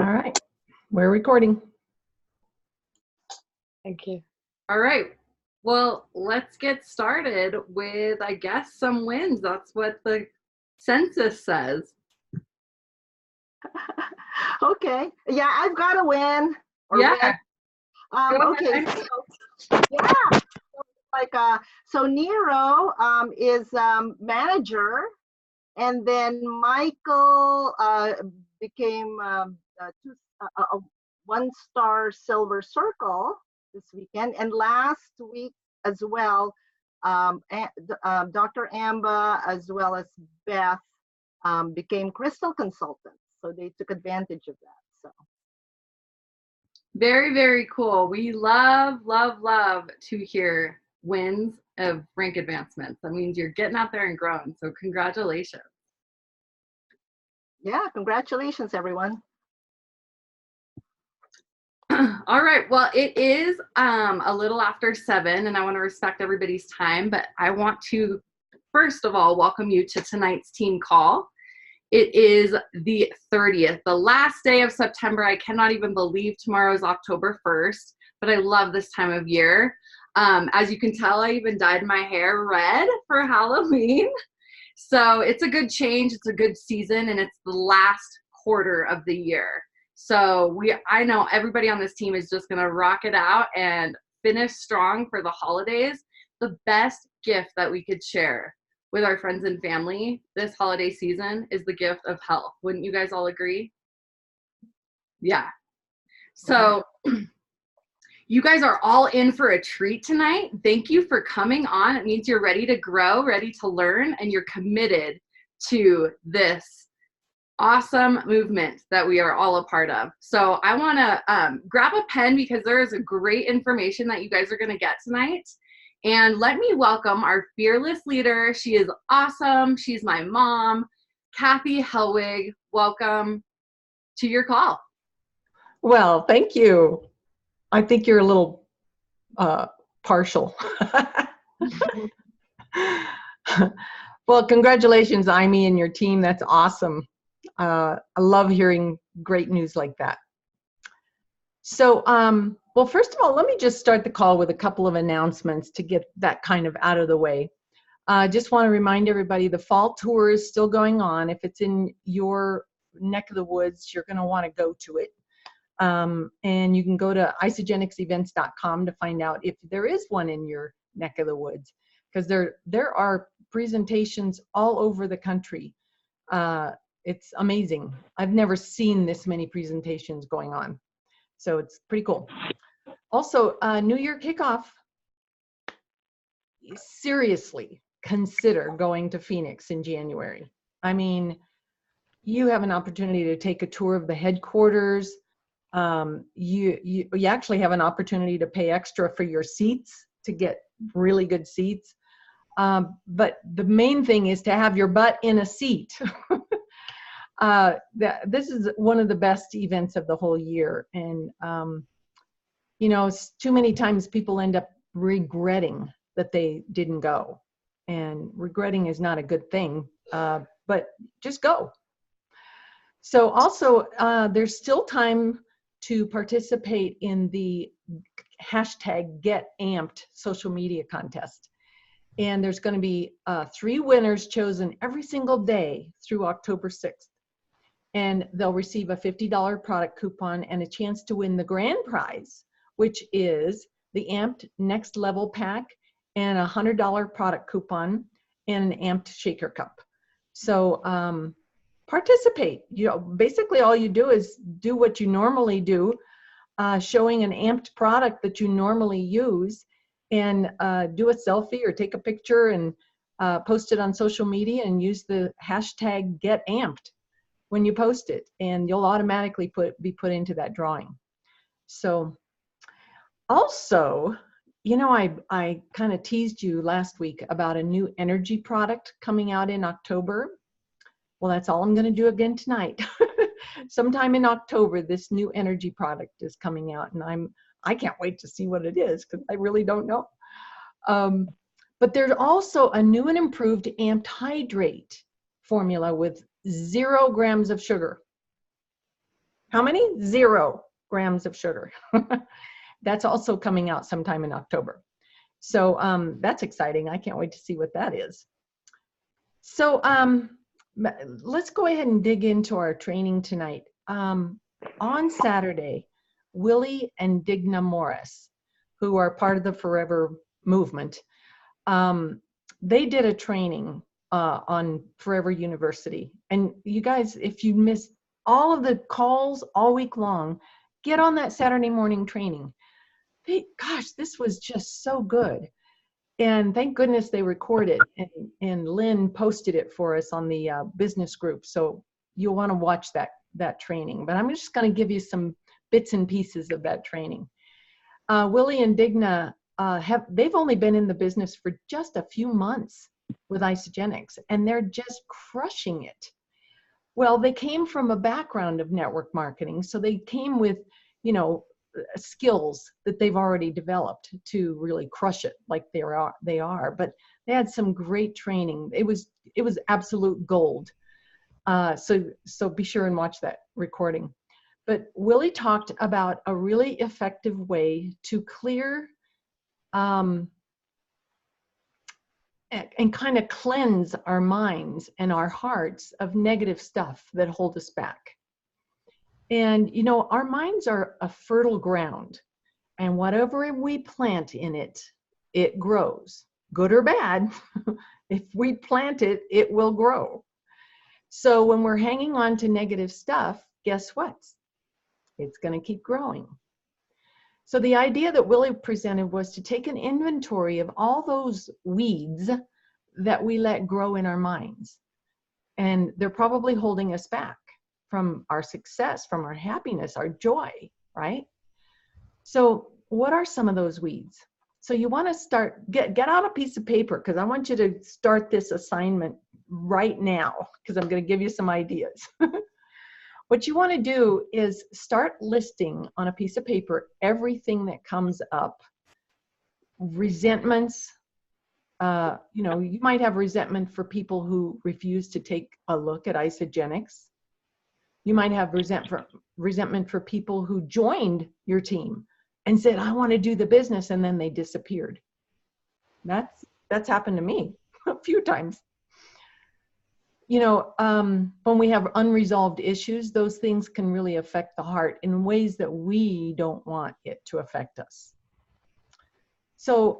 All right, we're recording. Thank you. All right. Well, let's get started with, I guess, some wins. That's what the census says. Okay. Yeah, I've got a win. Yeah. Okay. So, yeah. So Nero is manager, and then Michael became a one-star silver circle this weekend, and last week as well, Dr. Amba as well as Beth became crystal consultants. So they took advantage of that. So very, very cool. We love to hear wins of rank advancements. That means you're getting out there and growing. So congratulations. yeah, congratulations, everyone. All right. Well, it is a little after 7, and I want to respect everybody's time, but I want to, first of all, welcome you to tonight's team call. It is the 30th, the last day of September. I cannot even believe tomorrow is October 1st, but I love this time of year. As you can tell, I even dyed my hair red for Halloween. So it's a good change. It's a good season, and it's the last quarter of the year. So I know everybody on this team is just going to rock it out and finish strong for the holidays. The best gift that we could share with our friends and family this holiday season is the gift of health. Wouldn't you guys all agree? Yeah. So you guys are all in for a treat tonight. Thank you for coming on. It means you're ready to grow, ready to learn, and you're committed to this awesome movement that we are all a part of. So I want to grab a pen because there is a great information that you guys are going to get tonight. And let me welcome our fearless leader. She is awesome. She's my mom, Kathy Helwig. Welcome to your call. Well, thank you. I think you're a little partial. Well, congratulations, Amy, and your team. That's awesome. I love hearing great news like that. So, well, first of all, let me just start the call with a couple of announcements to get that kind of out of the way. I just want to remind everybody the fall tour is still going on. If it's in your neck of the woods, you're going to want to go to it. And you can go to isagenixevents.com to find out if there is one in your neck of the woods, because there are presentations all over the country. It's amazing. I've never seen this many presentations going on. So it's pretty cool. Also, New Year kickoff. Seriously, consider going to Phoenix in January. I mean, you have an opportunity to take a tour of the headquarters. You actually have an opportunity to pay extra for your seats to get really good seats. But the main thing is to have your butt in a seat. This is one of the best events of the whole year. And, you know, too many times people end up regretting that they didn't go. And regretting is not a good thing, but just go. So also, there's still time to participate in the hashtag #GetAmped social media contest. And there's going to be 3 winners chosen every single day through October 6th. And they'll receive a $50 product coupon and a chance to win the grand prize, which is the Amped Next Level Pack and a $100 product coupon and an Amped Shaker Cup. So participate. You know, basically all you do is do what you normally do, showing an Amped product that you normally use, and do a selfie or take a picture and post it on social media and use the hashtag #GetAmped when you post it, and you'll automatically be put into that drawing. So also, you know, I kind of teased you last week about a new energy product coming out in October. Well, that's all I'm going to do again tonight. Sometime in October, this new energy product is coming out, and I can't wait to see what it is because I really don't know. But there's also a new and improved Amped Hydrate formula with 0 grams of sugar. How many? 0 grams of sugar. That's also coming out sometime in October. So that's exciting. I can't wait to see what that is. So let's go ahead and dig into our training tonight. On Saturday, Willie and Digna Morris, who are part of the Forever Movement, they did a training on Forever University. And you guys, if you missed all of the calls all week long, get on that Saturday morning training. Gosh, this was just so good. And thank goodness they recorded and Lynn posted it for us on the business group. So you'll want to watch that training. But I'm just going to give you some bits and pieces of that training. Willie and Digna, they've only been in the business for just a few months with Isagenix, and they're just crushing it. Well, they came from a background of network marketing, so they came with, skills that they've already developed to really crush it like they are. But they had some great training. It was absolute gold. So be sure and watch that recording. But Willie talked about a really effective way to clear and kind of cleanse our minds and our hearts of negative stuff that hold us back. And, our minds are a fertile ground, and whatever we plant in it, it grows, good or bad. If we plant it, it will grow. So when we're hanging on to negative stuff, guess what? It's going to keep growing. So the idea that Willie presented was to take an inventory of all those weeds that we let grow in our minds. And they're probably holding us back from our success, from our happiness, our joy, right? So what are some of those weeds? So you want to get out a piece of paper, because I want you to start this assignment right now, because I'm going to give you some ideas. What you want to do is start listing on a piece of paper everything that comes up. Resentments, you might have resentment for people who refuse to take a look at Isagenix. You might have resentment for people who joined your team and said, I want to do the business, and then they disappeared. That's happened to me a few times. When we have unresolved issues, those things can really affect the heart in ways that we don't want it to affect us. So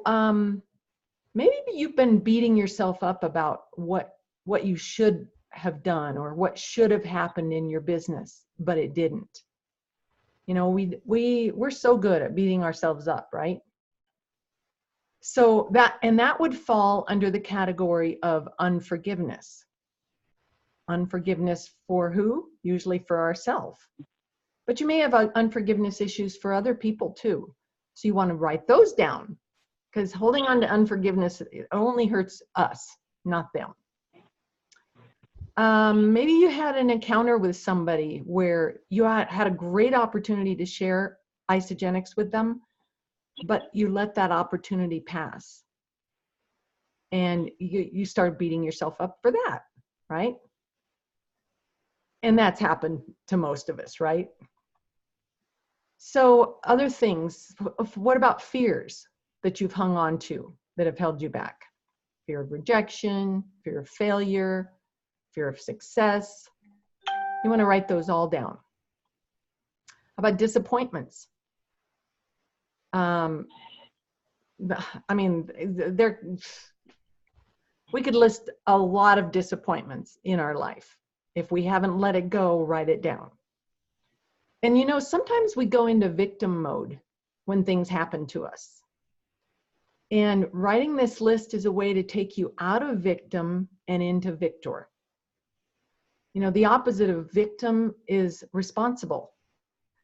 maybe you've been beating yourself up about what you should have done or what should have happened in your business, but it didn't. We're so good at beating ourselves up, right? So that would fall under the category of unforgiveness. Unforgiveness for who? Usually for ourselves. But you may have unforgiveness issues for other people too. So you want to write those down, because holding on to unforgiveness, it only hurts us, not them. Maybe you had an encounter with somebody where you had a great opportunity to share Isagenix with them, but you let that opportunity pass. And you start beating yourself up for that, right? And that's happened to most of us, right? So other things, what about fears that you've hung on to that have held you back? Fear of rejection, fear of failure, fear of success. You want to write those all down. How about disappointments? We could list a lot of disappointments in our life. If we haven't let it go, write it down. And sometimes we go into victim mode when things happen to us. And writing this list is a way to take you out of victim and into victor. The opposite of victim is responsible.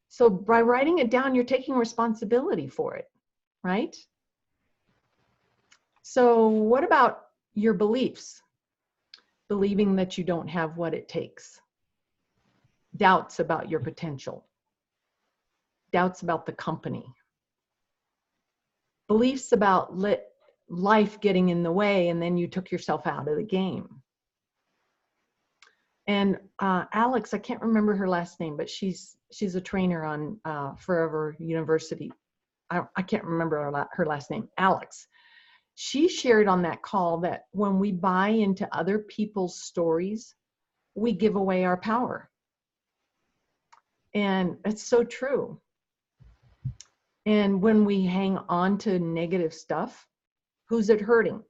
So by writing it down, you're taking responsibility for it, right? So what about your beliefs? Believing that you don't have what it takes. Doubts about your potential. Doubts about the company. Beliefs about life getting in the way, and then you took yourself out of the game. And Alex, I can't remember her last name, but she's a trainer on Forever University. I can't remember her last name, Alex. She shared on that call that when we buy into other people's stories, we give away our power. And it's so true. And when we hang on to negative stuff, who's it hurting?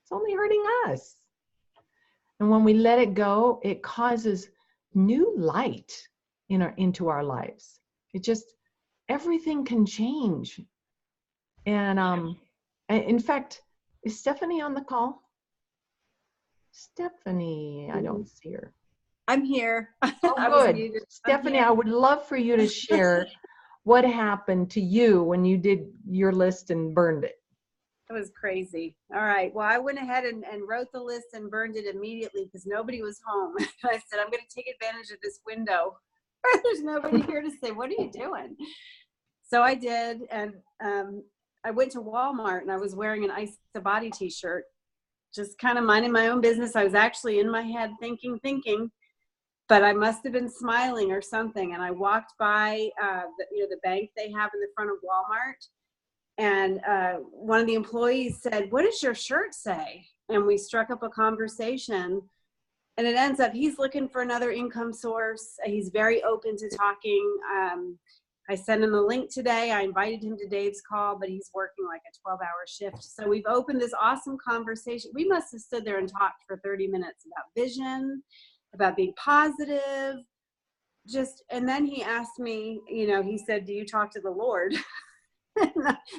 It's only hurting us. And when we let it go, it causes new light into our lives. It just, everything can change. And in fact, is Stephanie on the call? Stephanie, I don't see her. I'm here. Oh, good. Stephanie, I would love for you to share what happened to you when you did your list and burned it. It was crazy. All right. Well, I went ahead and wrote the list and burned it immediately because nobody was home. I said, I'm going to take advantage of this window. There's nobody here to say, what are you doing? So I did. And I went to Walmart and I was wearing an Ice the Body t-shirt, just kind of minding my own business. I was actually in my head thinking, but I must have been smiling or something. And I walked by the bank they have in the front of Walmart. And one of the employees said, what does your shirt say? And we struck up a conversation. And it ends up, he's looking for another income source. He's very open to talking. I sent him a link today. I invited him to Dave's call, but he's working like a 12-hour shift. So we've opened this awesome conversation. We must have stood there and talked for 30 minutes about vision, about being positive. And then he asked me, he said, do you talk to the Lord?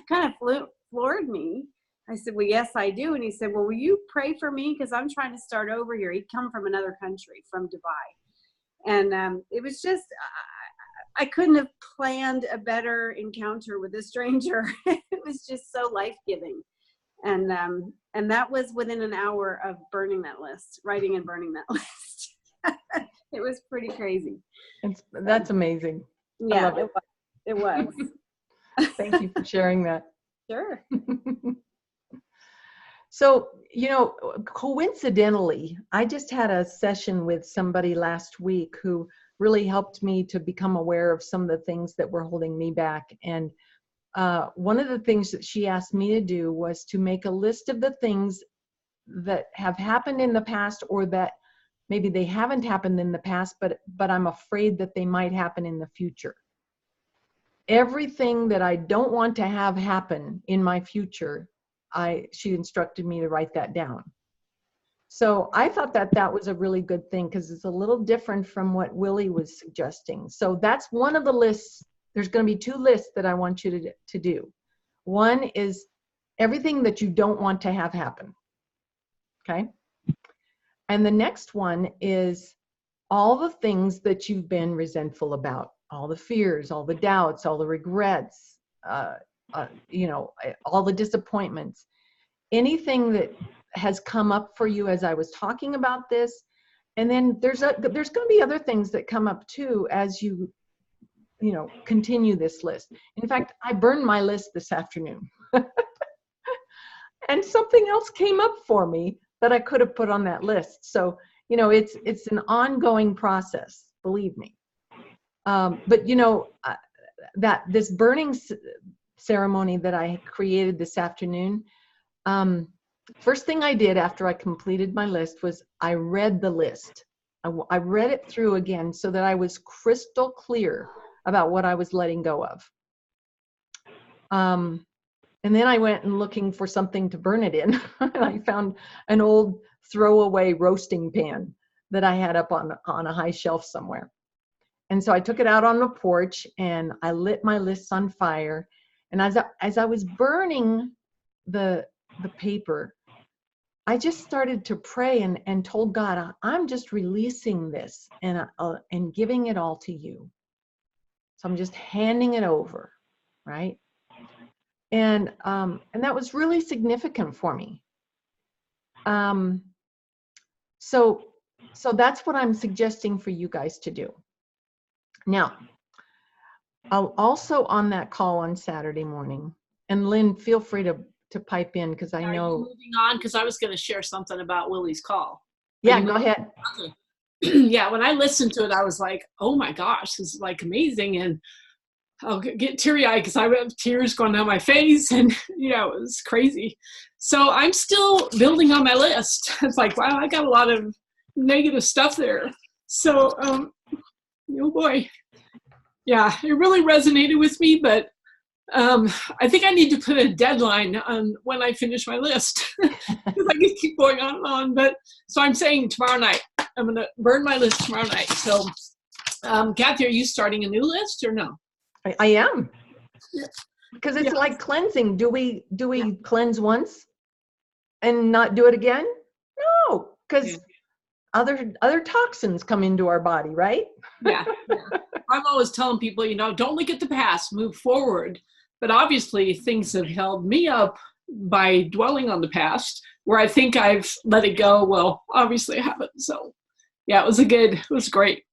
Kind of floored me. I said, well, yes, I do. And he said, well, will you pray for me? Because I'm trying to start over here. He'd come from another country, from Dubai. And it was just, I couldn't have planned a better encounter with a stranger. It was just so life-giving. And that was within an hour of burning that list, writing and burning that list. It was pretty crazy. That's amazing. Yeah, it was. Thank you for sharing that. Sure. So, coincidentally, I just had a session with somebody last week who really helped me to become aware of some of the things that were holding me back. And one of the things that she asked me to do was to make a list of the things that have happened in the past, or that maybe they haven't happened in the past, but I'm afraid that they might happen in the future. Everything that I don't want to have happen in my future, she instructed me to write that down. So I thought that was a really good thing, because it's a little different from what Willie was suggesting. So that's one of the lists. There's going to be two lists that I want you to do. One is everything that you don't want to have happen. Okay. And the next one is all the things that you've been resentful about, all the fears, all the doubts, all the regrets, all the disappointments, anything that has come up for you as I was talking about this. And then there's going to be other things that come up too as you continue this list. In fact, I burned my list this afternoon. And something else came up for me that I could have put on that list. So, it's an ongoing process, believe me. But that this burning ceremony that I created this afternoon, first thing I did after I completed my list was I read the list. I read it through again so that I was crystal clear about what I was letting go of. And then I went and looking for something to burn it in. And I found an old throwaway roasting pan that I had up on a high shelf somewhere. And so I took it out on the porch and I lit my lists on fire. And as I was burning the paper, I just started to pray and told God, I'm just releasing this and giving it all to you. So I'm just handing it over, right? And that was really significant for me. So that's what I'm suggesting for you guys to do. Now, I'll also on that call on Saturday morning, and Lynn, feel free to pipe in, because I know. Moving on, because I was going to share something about Willie's call. Yeah, go ahead. Okay. yeah, when I listened to it, I was like, oh my gosh, this is like amazing. And I'll get teary-eyed because I have tears going down my face, and it was crazy. So I'm still building on my list. It's like, wow, I got a lot of negative stuff there. So, oh boy, yeah, it really resonated with me. But I think I need to put a deadline on when I finish my list because I can keep going on and on. But so I'm saying tomorrow night, I'm going to burn my list tomorrow night. So, Kathy, are you starting a new list or no? I am. Yeah. Because it's Yeah. like cleansing. Do we cleanse once and not do it again? No, because other toxins come into our body, right? Yeah. I'm always telling people, don't look at the past, move forward. But obviously things have held me up by dwelling on the past where I think I've let it go. Well, obviously I haven't. So yeah, it was great.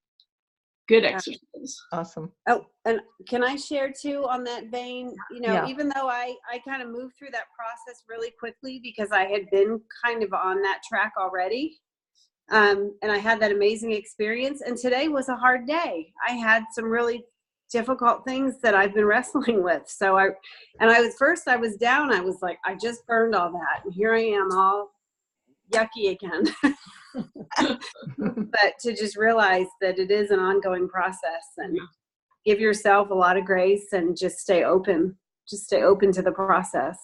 Good exercise. Awesome. Oh, and can I share too on that vein? Yeah. Even though I kind of moved through that process really quickly because I had been kind of on that track already. And I had that amazing experience. And today was a hard day. I had some really difficult things that I've been wrestling with. So I was down. I was like, I just burned all that. And here I am all yucky again. But to just realize that it is an ongoing process and give yourself a lot of grace and just stay open to the process.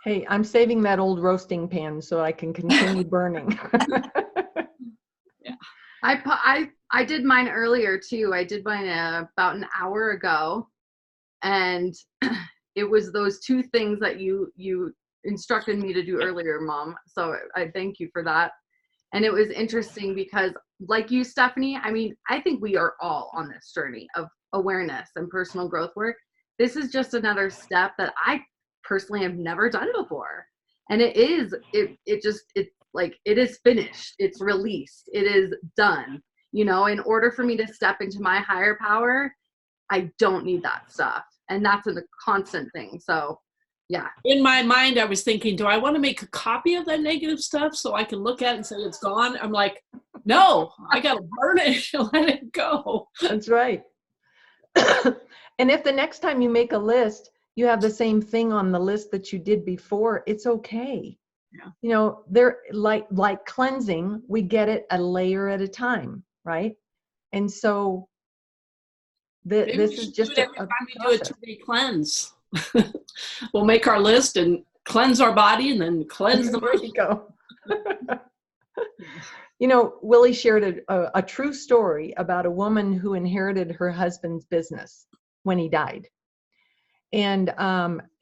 Hey, I'm saving that old roasting pan so I can continue burning. Yeah. I did mine earlier too. I did mine about an hour ago, and it was those two things that you instructed me to do earlier, Mom. So I thank you for that. And it was interesting because, like you, Stephanie, I mean, I think we are all on this journey of awareness and personal growth work. This is just another step that I personally have never done before. And it's like, it is finished. It's released. It is done. In order for me to step into my higher power, I don't need that stuff. And that's a constant thing. So yeah. In my mind, I was thinking, do I want to make a copy of that negative stuff so I can look at it and say it's gone? I'm like, no, I got to burn it and let it go. That's right. And if the next time you make a list, you have the same thing on the list that you did before, it's okay. Yeah. They're like cleansing, we get it a layer at a time, right? And so this is just every time we do a 2-day cleanse. We'll make our list and cleanse our body and then cleanse the mind. There you go. Willie shared a true story about a woman who inherited her husband's business when he died. And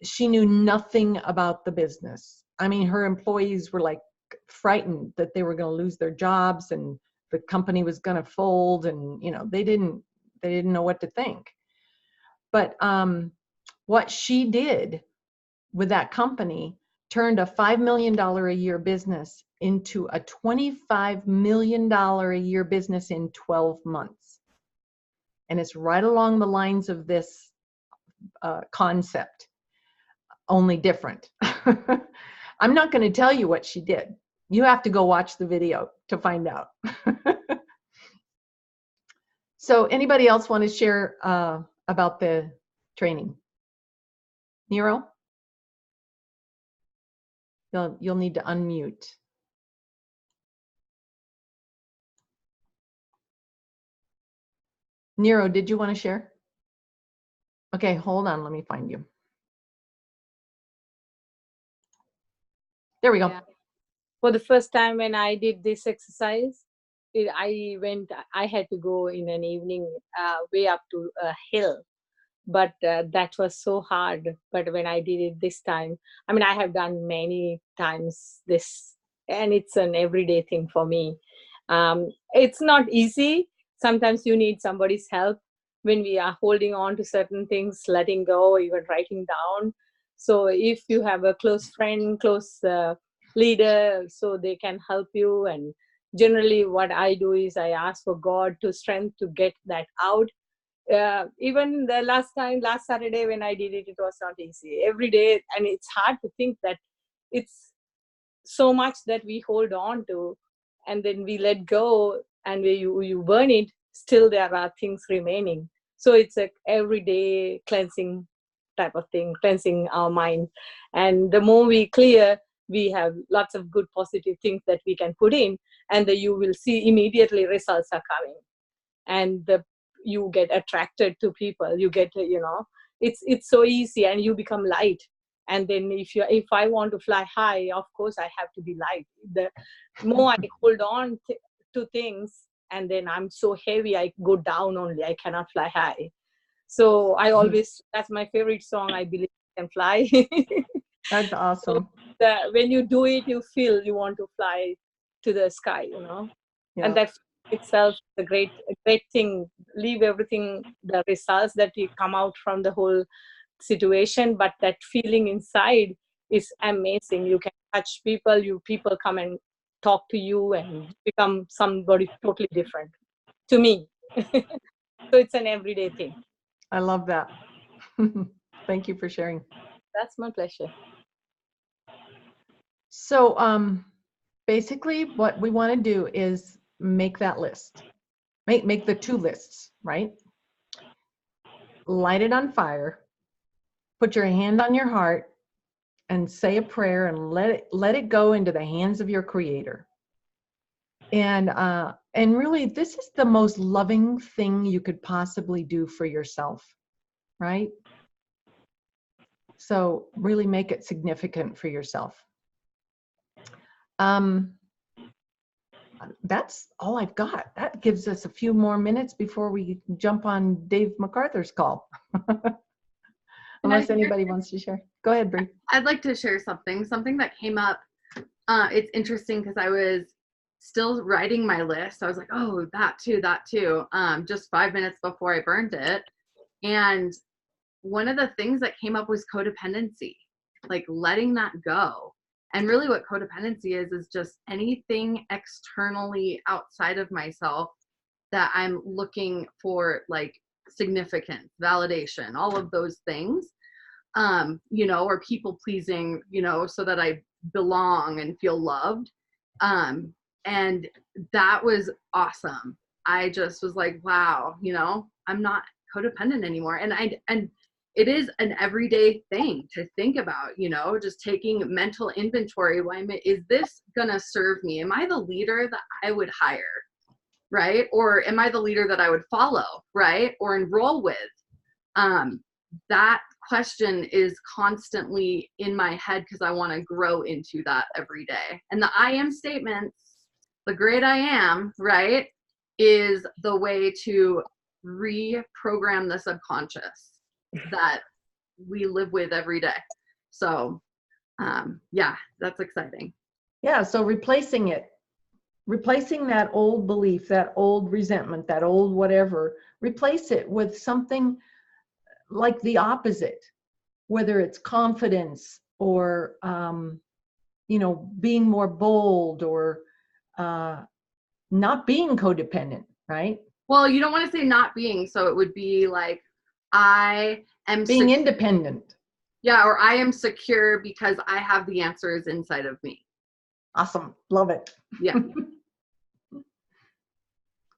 she knew nothing about the business. I mean, her employees were like frightened that they were going to lose their jobs and the company was going to fold, and they didn't know what to think. But what she did with that company turned a $5 million a year business into a $25 million a year business in 12 months. And it's right along the lines of this concept, only different. I'm not going to tell you what she did. You have to go watch the video to find out. So anybody else want to share about the training? Nero? You'll need to unmute. Nero, did you want to share? Okay, hold on. Let me find you. There we go. Yeah. For the first time when I did this exercise, I had to go in an evening way up to a hill. But that was so hard. But when I did it this time, I mean, I have done many times this, and it's an everyday thing for me. It's not easy. Sometimes you need somebody's help when we are holding on to certain things, letting go, even writing down. So if you have a close friend, close leader, so they can help you. And generally what I do is I ask for God to strength to get that out. Even the last Saturday when I did it, it was not easy every day. And it's hard to think that it's so much that we hold on to and then we let go. and where you burn it, still there are things remaining. So it's a everyday cleansing type of thing, cleansing our mind. And the more we clear, we have lots of good positive things that we can put in, and you will see immediately results are coming. And you get attracted to people. You get, it's so easy, and you become light. And then if I want to fly high, of course I have to be light. The more I hold on to things, and then I'm so heavy, I go down only. I cannot fly high. So I always, that's my favorite song, I Believe I Can Fly. That's awesome. So when you do it, you feel you want to fly to the sky, Yeah. and that itself is a great thing. Leave everything, the results that you come out from the whole situation, but that feeling inside is amazing. You can touch people, people come and talk to you and become somebody totally different to me. So it's an everyday thing. I love that. Thank you for sharing. That's my pleasure. So basically what we want to do is make that list. Make the 2 lists, right? Light it on fire. Put your hand on your heart and say a prayer and let it go into the hands of your Creator. And really, this is the most loving thing you could possibly do for yourself, right? So really make it significant for yourself. That's all I've got. That gives us a few more minutes before we jump on Dave MacArthur's call. Unless anybody wants to share. Go ahead, Bree. I'd like to share something that came up. It's interesting because I was still writing my list. I was like, oh, that too, just 5 minutes before I burned it. And one of the things that came up was codependency, like letting that go. And really what codependency is just anything externally outside of myself that I'm looking for, like significance, validation, all of those things, or people pleasing, so that I belong and feel loved. And that was awesome. I just was like, wow, I'm not codependent anymore. And it is an everyday thing to think about, just taking mental inventory. Is this gonna serve me? Am I the leader that I would hire, right? Or am I the leader that I would follow, right? Or enroll with? That question is constantly in my head because I want to grow into that every day. And the I am statements, the great I am, right, is the way to reprogram the subconscious that we live with every day. So yeah, that's exciting. Yeah, so replacing that old belief, that old resentment, that old whatever, replace it with something like the opposite, whether it's confidence or being more bold or not being codependent, right? Well, you don't want to say not being, so it would be like I am being independent. Yeah, or I am secure because I have the answers inside of me. Awesome. Love it. Yeah.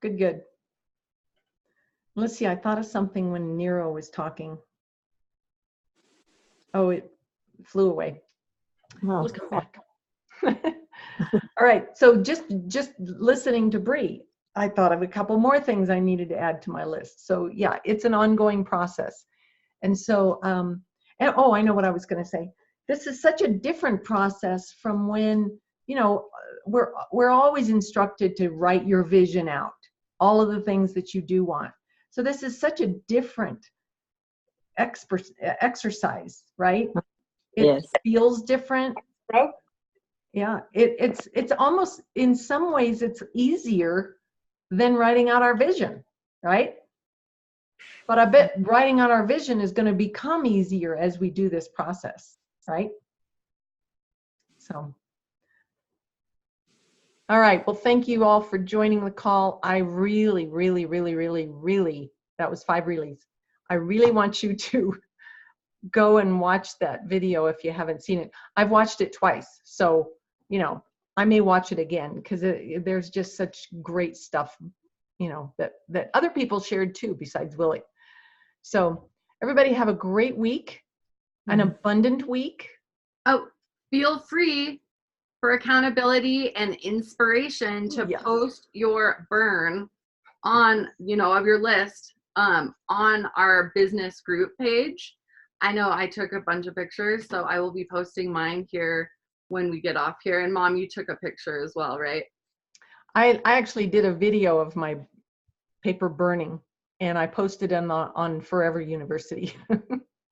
Good. Let's see, I thought of something when Nero was talking. Oh, it flew away. Oh, We'll come back. All right, so just listening to Bree, I thought of a couple more things I needed to add to my list. So yeah, it's an ongoing process. And so, I know what I was going to say. This is such a different process from when, we're always instructed to write your vision out, all of the things that you do want. So this is such a different exercise, right? It yes. feels different. Yeah, it's almost, in some ways, it's easier than writing out our vision, right? But I bet writing out our vision is going to become easier as we do this process, right? So, all right. Well, thank you all for joining the call. I really, that was 5 reallys. I really want you to go and watch that video if you haven't seen it. I've watched it twice. So, I may watch it again because there's just such great stuff, you know, that other people shared too, besides Willie. So everybody have a great week, an abundant week. Oh, feel free for accountability and inspiration to Yes. post your burn on, you know, of your list on our business group page. I know I took a bunch of pictures, so I will be posting mine here when we get off here. And Mom, you took a picture as well, right? I actually did a video of my paper burning, and I posted it on Forever University.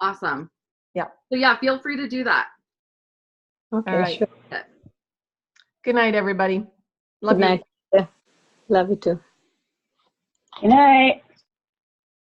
Awesome. Yeah. So yeah, feel free to do that. Okay, All right. sure. Good night, everybody. Love Good you. night. Yeah. Love you too. Good night.